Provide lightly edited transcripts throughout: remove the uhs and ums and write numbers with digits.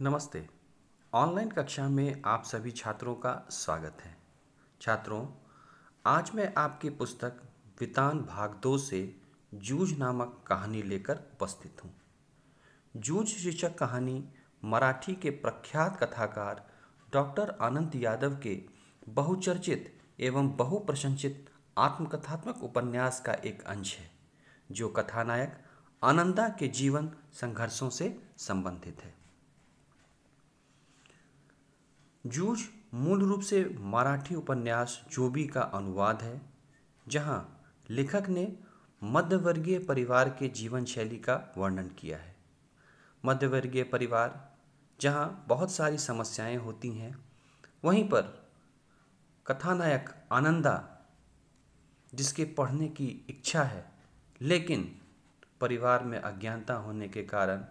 नमस्ते। ऑनलाइन कक्षा में आप सभी छात्रों का स्वागत है। छात्रों, आज मैं आपकी पुस्तक वितान भाग 2 से जूझ नामक कहानी लेकर उपस्थित हूँ। जूझ शीर्षक कहानी मराठी के प्रख्यात कथाकार डॉक्टर अनंत यादव के बहुचर्चित एवं बहुप्रशंसित आत्मकथात्मक उपन्यास का एक अंश है, जो कथानायक आनंदा के जीवन संघर्षों से संबंधित है। जूझ मूल रूप से मराठी उपन्यास जोबी का अनुवाद है, जहां लेखक ने मध्यवर्गीय परिवार के जीवन शैली का वर्णन किया है। मध्यवर्गीय परिवार जहां बहुत सारी समस्याएं होती हैं, वहीं पर कथानायक आनंदा, जिसके पढ़ने की इच्छा है, लेकिन परिवार में अज्ञानता होने के कारण,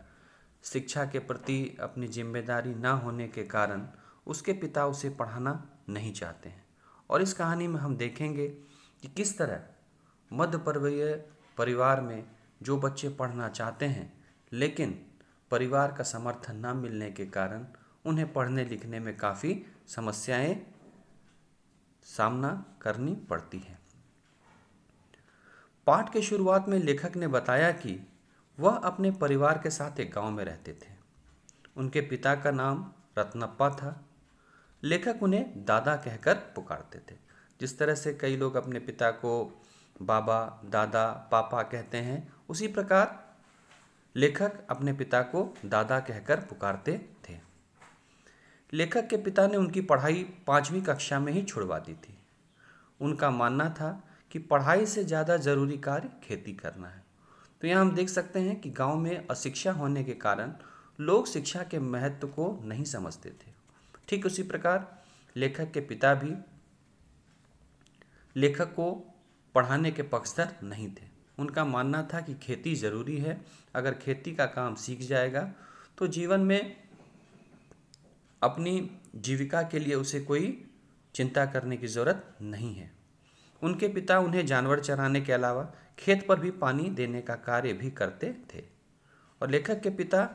शिक्षा के प्रति अपनी जिम्मेदारी ना होने के कारण उसके पिता उसे पढ़ाना नहीं चाहते हैं। और इस कहानी में हम देखेंगे कि किस तरह मध्यवर्गीय परिवार में जो बच्चे पढ़ना चाहते हैं, लेकिन परिवार का समर्थन ना मिलने के कारण उन्हें पढ़ने लिखने में काफ़ी समस्याएं सामना करनी पड़ती है। पाठ के शुरुआत में लेखक ने बताया कि वह अपने परिवार के साथ एक गांव में रहते थे। उनके पिता का नाम रत्नप्पा था। लेखक उन्हें दादा कहकर पुकारते थे। जिस तरह से कई लोग अपने पिता को बाबा, दादा, पापा कहते हैं, उसी प्रकार लेखक अपने पिता को दादा कहकर पुकारते थे। लेखक के पिता ने उनकी पढ़ाई 5वीं कक्षा में ही छुड़वा दी थी। उनका मानना था कि पढ़ाई से ज़्यादा ज़रूरी कार्य खेती करना है। तो यहाँ हम देख सकते हैं कि गांव में अशिक्षा होने के कारण लोग शिक्षा के महत्व को नहीं समझते थे। ठीक उसी प्रकार लेखक के पिता भी लेखक को पढ़ाने के पक्षधर नहीं थे। उनका मानना था कि खेती ज़रूरी है, अगर खेती का काम सीख जाएगा तो जीवन में अपनी जीविका के लिए उसे कोई चिंता करने की ज़रूरत नहीं है। उनके पिता उन्हें जानवर चराने के अलावा खेत पर भी पानी देने का कार्य भी करते थे। और लेखक के पिता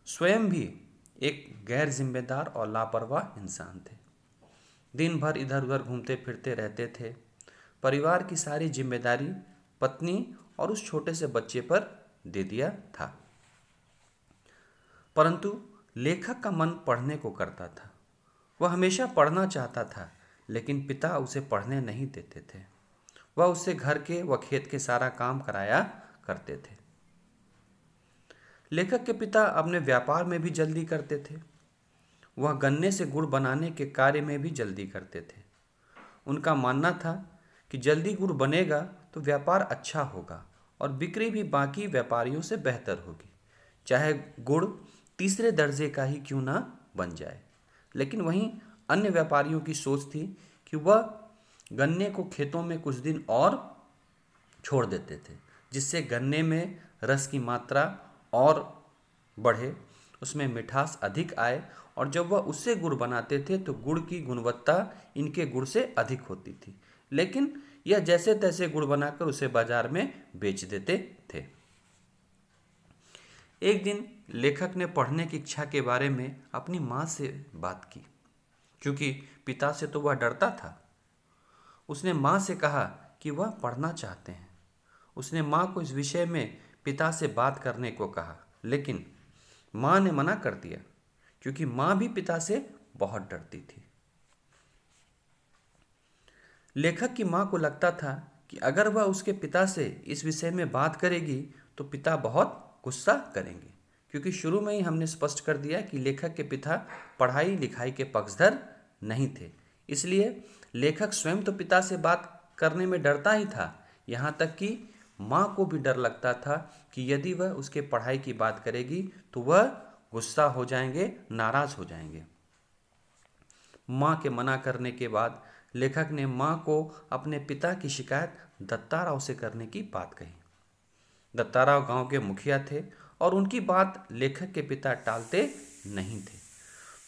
स्वयं भी एक गैर जिम्मेदार और लापरवाह इंसान थे। दिन भर इधर उधर घूमते फिरते रहते थे। परिवार की सारी जिम्मेदारी पत्नी और उस छोटे से बच्चे पर दे दिया था। परंतु लेखक का मन पढ़ने को करता था। वह हमेशा पढ़ना चाहता था, लेकिन पिता उसे पढ़ने नहीं देते थे। वह उससे घर के व खेत के सारा काम कराया करते थे। लेखक के पिता अपने व्यापार में भी जल्दी करते थे। वह गन्ने से गुड़ बनाने के कार्य में भी जल्दी करते थे। उनका मानना था कि जल्दी गुड़ बनेगा तो व्यापार अच्छा होगा और बिक्री भी बाकी व्यापारियों से बेहतर होगी, चाहे गुड़ तीसरे दर्जे का ही क्यों ना बन जाए। लेकिन वहीं अन्य व्यापारियों की सोच थी कि वह गन्ने को खेतों में कुछ दिन और छोड़ देते थे, जिससे गन्ने में रस की मात्रा और बढ़े, उसमें मिठास अधिक आए, और जब वह उससे गुड़ बनाते थे तो गुड़ की गुणवत्ता इनके गुड़ से अधिक होती थी। लेकिन यह जैसे तैसे गुड़ बनाकर उसे बाजार में बेच देते थे। एक दिन लेखक ने पढ़ने की इच्छा के बारे में अपनी माँ से बात की, क्योंकि पिता से तो वह डरता था। उसने माँ से कहा कि वह पढ़ना चाहते हैं। उसने माँ को इस विषय में पिता से बात करने को कहा, लेकिन माँ ने मना कर दिया, क्योंकि माँ भी पिता से बहुत डरती थी। लेखक की माँ को लगता था कि अगर वह उसके पिता से इस विषय में बात करेगी तो पिता बहुत गुस्सा करेंगे, क्योंकि शुरू में ही हमने स्पष्ट कर दिया कि लेखक के पिता पढ़ाई लिखाई के पक्षधर नहीं थे। इसलिए लेखक स्वयं तो पिता से बात करने में डरता ही था, यहाँ तक कि माँ को भी डर लगता था कि यदि वह उसके पढ़ाई की बात करेगी तो वह गुस्सा हो जाएंगे, नाराज़ हो जाएंगे। माँ के मना करने के बाद लेखक ने माँ को अपने पिता की शिकायत दत्ताराव से करने की बात कही। दत्ताराव गांव के मुखिया थे और उनकी बात लेखक के पिता टालते नहीं थे।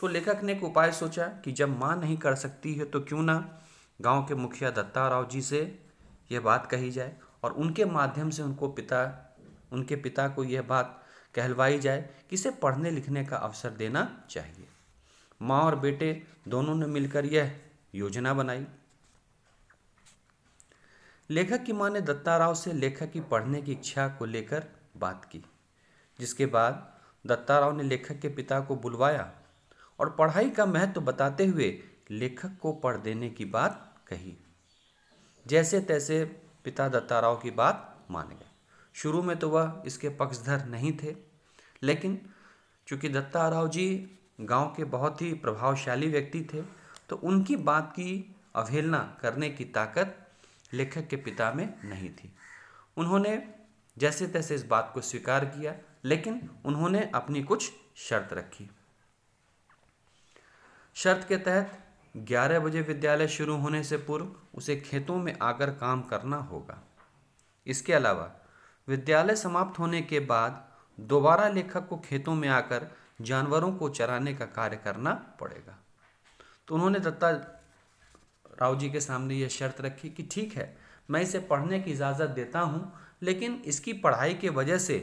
तो लेखक ने एक उपाय सोचा कि जब माँ नहीं कर सकती है तो क्यों ना गांव के मुखिया दत्ताराव जी से यह बात कही जाए और उनके माध्यम से उनके पिता को यह बात कहलवाई जाए कि इसे पढ़ने लिखने का अवसर देना चाहिए। माँ और बेटे दोनों ने मिलकर यह योजना बनाई। लेखक की माँ ने दत्ताराव से लेखक की पढ़ने की इच्छा को लेकर बात की, जिसके बाद दत्ताराव ने लेखक के पिता को बुलवाया और पढ़ाई का महत्व बताते हुए लेखक को पढ़ देने की बात कही। जैसे तैसे पिता दत्ताराव की बात मान गए। शुरू में तो वह इसके पक्षधर नहीं थे, लेकिन चूंकि दत्ताराव जी गांव के बहुत ही प्रभावशाली व्यक्ति थे, तो उनकी बात की अवहेलना करने की ताकत लेखक के पिता में नहीं थी। उन्होंने जैसे तैसे इस बात को स्वीकार किया, लेकिन उन्होंने अपनी कुछ शर्त रखी। शर्त के तहत 11 बजे विद्यालय शुरू होने से पूर्व उसे खेतों में आकर काम करना होगा। इसके अलावा विद्यालय समाप्त होने के बाद दोबारा लेखक को खेतों में आकर जानवरों को चराने का कार्य करना पड़ेगा। तो उन्होंने दत्ताराव जी के सामने यह शर्त रखी कि ठीक है, मैं इसे पढ़ने की इजाज़त देता हूँ, लेकिन इसकी पढ़ाई के वजह से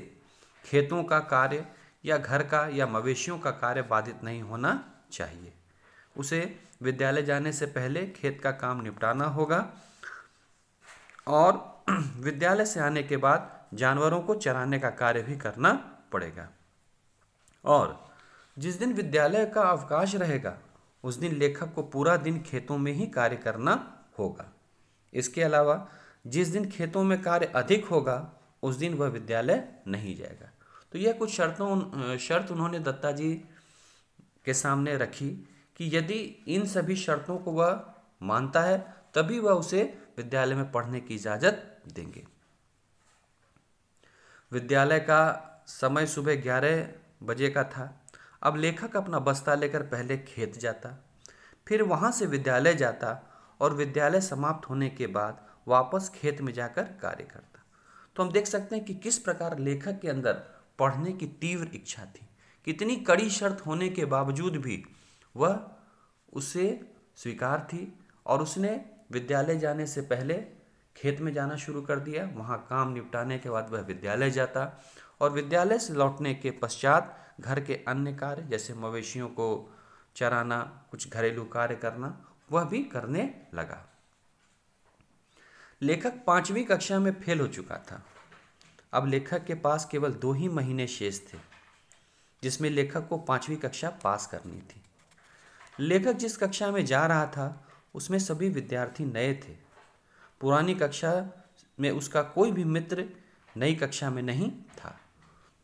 खेतों का कार्य या घर का या मवेशियों का कार्य बाधित नहीं होना चाहिए। उसे विद्यालय जाने से पहले खेत का काम निपटाना होगा और विद्यालय से आने के बाद जानवरों को चराने का कार्य भी करना पड़ेगा। और जिस दिन विद्यालय का अवकाश रहेगा उस दिन लेखक को पूरा दिन खेतों में ही कार्य करना होगा। इसके अलावा जिस दिन खेतों में कार्य अधिक होगा उस दिन वह विद्यालय नहीं जाएगा। तो यह कुछ शर्त उन्होंने दत्ता जी के सामने रखी कि यदि इन सभी शर्तों को वह मानता है तभी वह उसे विद्यालय में पढ़ने की इजाज़त देंगे। विद्यालय का समय सुबह 11 बजे का था। अब लेखक अपना बस्ता लेकर पहले खेत जाता, फिर वहाँ से विद्यालय जाता और विद्यालय समाप्त होने के बाद वापस खेत में जाकर कार्य करता। तो हम देख सकते हैं कि किस प्रकार लेखक के अंदर पढ़ने की तीव्र इच्छा थी। कितनी कड़ी शर्त होने के बावजूद भी वह उसे स्वीकार थी और उसने विद्यालय जाने से पहले खेत में जाना शुरू कर दिया। वहाँ काम निपटाने के बाद वह विद्यालय जाता और विद्यालय से लौटने के पश्चात घर के अन्य कार्य जैसे मवेशियों को चराना, कुछ घरेलू कार्य करना, वह भी करने लगा। लेखक 5वीं कक्षा में फेल हो चुका था। अब लेखक के पास केवल 2 ही महीने शेष थे जिसमें लेखक को 5वीं कक्षा पास करनी थी। लेखक जिस कक्षा में जा रहा था उसमें सभी विद्यार्थी नए थे। पुरानी कक्षा में उसका कोई भी मित्र नई कक्षा में नहीं था,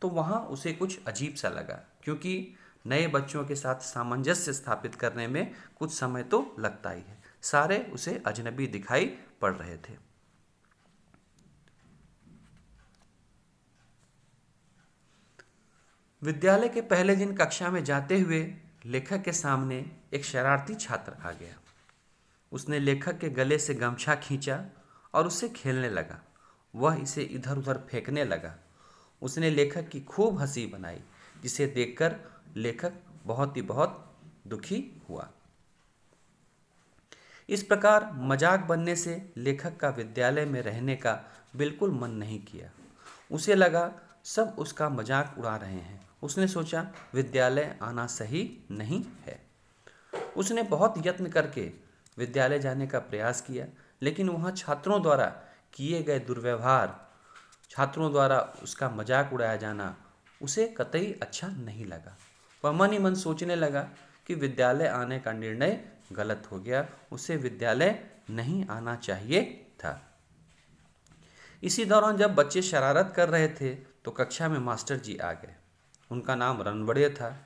तो वहाँ उसे कुछ अजीब सा लगा, क्योंकि नए बच्चों के साथ सामंजस्य स्थापित करने में कुछ समय तो लगता ही है। सारे उसे अजनबी दिखाई पड़ रहे थे। विद्यालय के पहले दिन कक्षा में जाते हुए लेखक के सामने एक शरारती छात्र आ गया। उसने लेखक के गले से गमछा खींचा और उससे खेलने लगा। वह इसे इधर उधर फेंकने लगा। उसने लेखक की खूब हंसी बनाई, जिसे देखकर लेखक बहुत दुखी हुआ। इस प्रकार मजाक बनने से लेखक का विद्यालय में रहने का बिल्कुल मन नहीं किया। उसे लगा सब उसका मजाक उड़ा रहे हैं। उसने सोचा विद्यालय आना सही नहीं है। उसने बहुत यत्न करके विद्यालय जाने का प्रयास किया, लेकिन वहाँ छात्रों द्वारा किए गए दुर्व्यवहार, छात्रों द्वारा उसका मजाक उड़ाया जाना उसे कतई अच्छा नहीं लगा। वह मन ही मन सोचने लगा कि विद्यालय आने का निर्णय गलत हो गया, उसे विद्यालय नहीं आना चाहिए था। इसी दौरान जब बच्चे शरारत कर रहे थे तो कक्षा में मास्टर जी आ गए। उनका नाम रणबड़े था।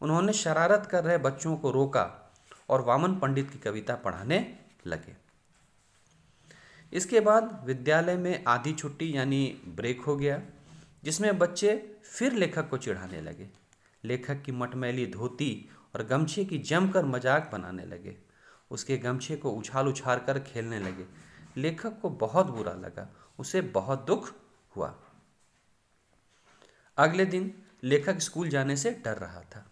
उन्होंने शरारत कर रहे बच्चों को रोका और वामन पंडित की कविता पढ़ाने लगे। इसके बाद विद्यालय में आधी छुट्टी यानी ब्रेक हो गया, जिसमें बच्चे फिर लेखक को चिढ़ाने लगे। लेखक की मटमैली धोती और गमछे की जमकर मजाक बनाने लगे। उसके गमछे को उछाल उछाल कर खेलने लगे। लेखक को बहुत बुरा लगा, उसे बहुत दुख हुआ। अगले दिन लेखक स्कूल जाने से डर रहा था।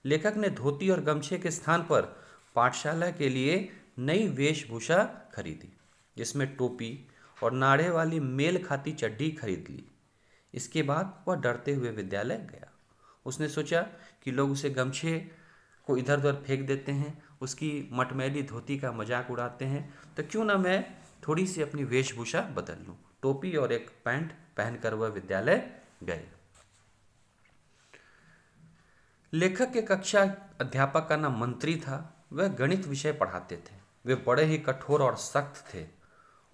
लेखक ने धोती और गमछे के स्थान पर पाठशाला के लिए नई वेशभूषा खरीदी, जिसमें टोपी और नाड़े वाली मेल खाती चड्डी खरीद ली। इसके बाद वह डरते हुए विद्यालय गया। उसने सोचा कि लोग उसे गमछे को इधर उधर फेंक देते हैं, उसकी मटमैली धोती का मजाक उड़ाते हैं, तो क्यों ना मैं थोड़ी सी अपनी वेशभूषा बदल लूं। टोपी और एक पैंट पहनकर वह विद्यालय गए। लेखक के कक्षा अध्यापक का नाम मंत्री था। वह गणित विषय पढ़ाते थे। वे बड़े ही कठोर और सख्त थे।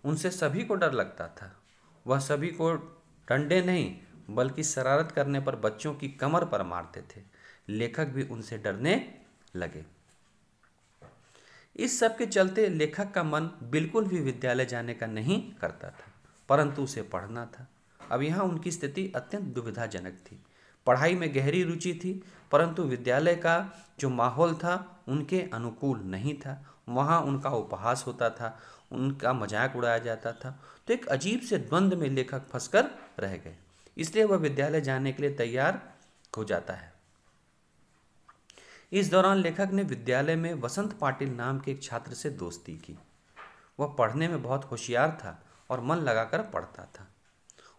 उनसे सभी को डर लगता था। वह सभी को डंडे नहीं बल्कि शरारत करने पर बच्चों की कमर पर मारते थे। लेखक भी उनसे डरने लगे। इस सब के चलते लेखक का मन बिल्कुल भी विद्यालय जाने का नहीं करता था, परंतु उसे पढ़ना था। अब यहाँ उनकी स्थिति अत्यंत दुविधाजनक थी। पढ़ाई में गहरी रुचि थी, परंतु विद्यालय का जो माहौल था उनके अनुकूल नहीं था। वहाँ उनका उपहास होता था, उनका मजाक उड़ाया जाता था। तो एक अजीब से द्वंद्व में लेखक फंसकर रह गए। इसलिए वह विद्यालय जाने के लिए तैयार हो जाता है। इस दौरान लेखक ने विद्यालय में वसंत पाटिल नाम के एक छात्र से दोस्ती की। वह पढ़ने में बहुत होशियार था और मन लगाकर पढ़ता था।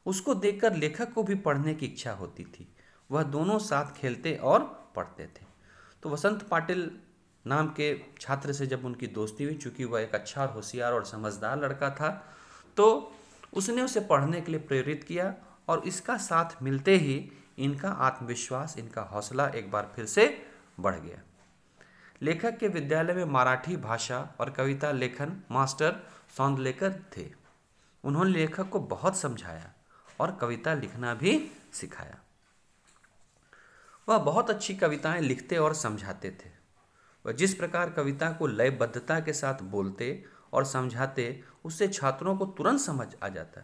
उसको देखकर लेखक को भी पढ़ने की इच्छा होती थी। वह दोनों साथ खेलते और पढ़ते थे। तो वसंत पाटिल नाम के छात्र से जब उनकी दोस्ती हुई, चूंकि वह एक अच्छा और होशियार और समझदार लड़का था, तो उसने उसे पढ़ने के लिए प्रेरित किया और इसका साथ मिलते ही इनका आत्मविश्वास, इनका हौसला एक बार फिर से बढ़ गया। लेखक के विद्यालय में मराठी भाषा और कविता लेखन मास्टर सौंदलेकर थे। उन्होंने लेखक को बहुत समझाया और कविता लिखना भी सिखाया। वह बहुत अच्छी कविताएं लिखते और समझाते थे। वह जिस प्रकार कविता को लयबद्धता के साथ बोलते और समझाते, उससे छात्रों को तुरंत समझ आ जाता।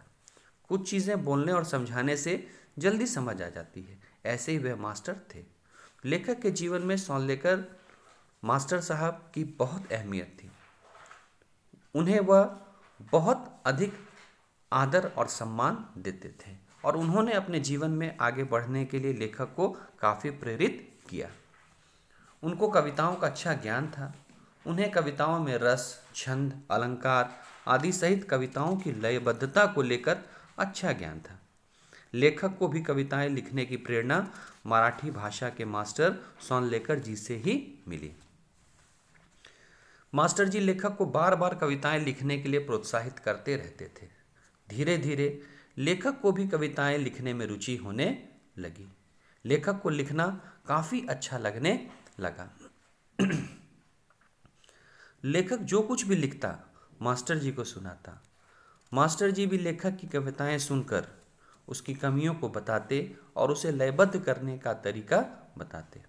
कुछ चीज़ें बोलने और समझाने से जल्दी समझ आ जाती है। ऐसे ही वह मास्टर थे। लेखक के जीवन में सौंदलेकर मास्टर साहब की बहुत अहमियत थी। उन्हें वह बहुत अधिक आदर और सम्मान देते थे और उन्होंने अपने जीवन में आगे बढ़ने के लिए लेखक को काफ़ी प्रेरित किया। उनको कविताओं का अच्छा ज्ञान था। उन्हें कविताओं में रस, छंद, अलंकार आदि सहित कविताओं की लयबद्धता को लेकर अच्छा ज्ञान था। लेखक को भी कविताएं लिखने की प्रेरणा मराठी भाषा के मास्टर सौंदलेकर जी से ही मिली। मास्टर जी लेखक को बार बार कविताएं लिखने के लिए प्रोत्साहित करते रहते थे। धीरे धीरे लेखक को भी कविताएं लिखने में रुचि होने लगी। लेखक को लिखना काफ़ी अच्छा लगने लगा। लेखक जो कुछ भी लिखता मास्टर जी को सुनाता। मास्टर जी भी लेखक की कविताएं सुनकर उसकी कमियों को बताते और उसे लयबद्ध करने का तरीका बताते।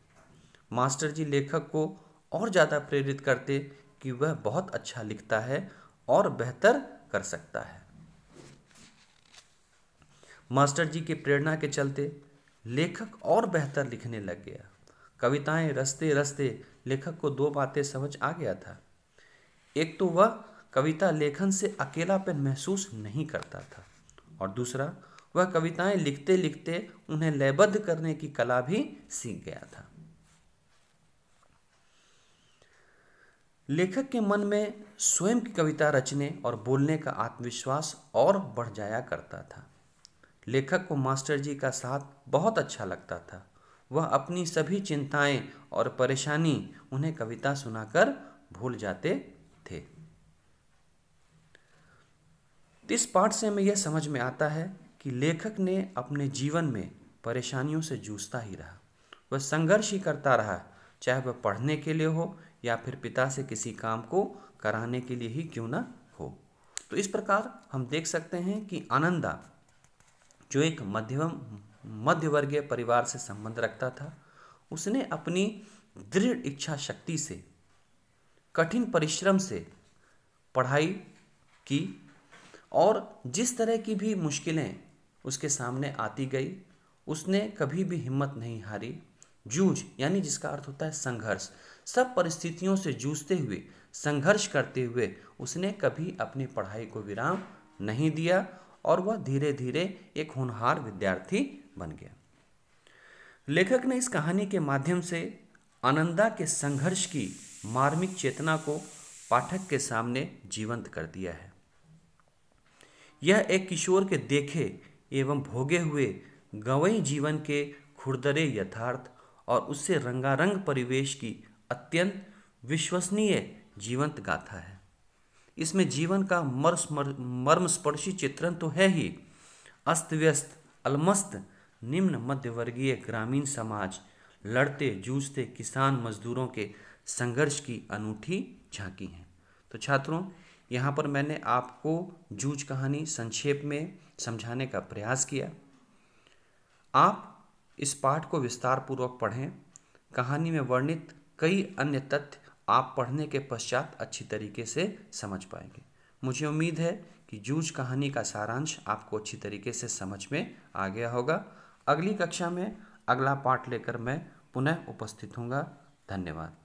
मास्टर जी लेखक को और ज़्यादा प्रेरित करते कि वह बहुत अच्छा लिखता है और बेहतर कर सकता है। मास्टर जी की प्रेरणा के चलते लेखक और बेहतर लिखने लग गया। कविताएं रचते रचते लेखक को दो बातें समझ आ गया था। एक तो वह कविता लेखन से अकेलापन महसूस नहीं करता था और दूसरा वह कविताएं लिखते लिखते उन्हें लयबद्ध करने की कला भी सीख गया था। लेखक के मन में स्वयं की कविता रचने और बोलने का आत्मविश्वास और बढ़ जाया करता था। लेखक को मास्टर जी का साथ बहुत अच्छा लगता था। वह अपनी सभी चिंताएं और परेशानी उन्हें कविता सुनाकर भूल जाते थे। इस पाठ से हमें यह समझ में आता है कि लेखक ने अपने जीवन में परेशानियों से जूझता ही रहा। वह संघर्ष ही करता रहा, चाहे वह पढ़ने के लिए हो या फिर पिता से किसी काम को कराने के लिए ही क्यों ना हो। तो इस प्रकार हम देख सकते हैं कि आनंदा जो एक मध्यवर्गीय परिवार से संबंध रखता था, उसने अपनी दृढ़ इच्छा शक्ति से, कठिन परिश्रम से पढ़ाई की और जिस तरह की भी मुश्किलें उसके सामने आती गई, उसने कभी भी हिम्मत नहीं हारी। जूझ यानी जिसका अर्थ होता है संघर्ष, सब परिस्थितियों से जूझते हुए, संघर्ष करते हुए उसने कभी अपनी पढ़ाई को विराम नहीं दिया और वह धीरे धीरे एक होनहार विद्यार्थी बन गया। लेखक ने इस कहानी के माध्यम से आनंदा के संघर्ष की मार्मिक चेतना को पाठक के सामने जीवंत कर दिया है। यह एक किशोर के देखे एवं भोगे हुए गंवई जीवन के खुरदरे यथार्थ और उससे रंगारंग परिवेश की अत्यंत विश्वसनीय जीवंत गाथा है। इसमें जीवन का मर्मस्पर्शी चित्रण तो है ही, अस्त व्यस्त अलमस्त निम्न मध्यवर्गीय ग्रामीण समाज, लड़ते जूझते किसान मजदूरों के संघर्ष की अनूठी झांकी है। तो छात्रों, यहाँ पर मैंने आपको जूझ कहानी संक्षेप में समझाने का प्रयास किया। आप इस पाठ को विस्तार पूर्वक पढ़ें। कहानी में वर्णित कई अन्य तथ्य आप पढ़ने के पश्चात अच्छी तरीके से समझ पाएंगे। मुझे उम्मीद है कि जूझ कहानी का सारांश आपको अच्छी तरीके से समझ में आ गया होगा। अगली कक्षा में अगला पाठ लेकर मैं पुनः उपस्थित होऊंगा। धन्यवाद।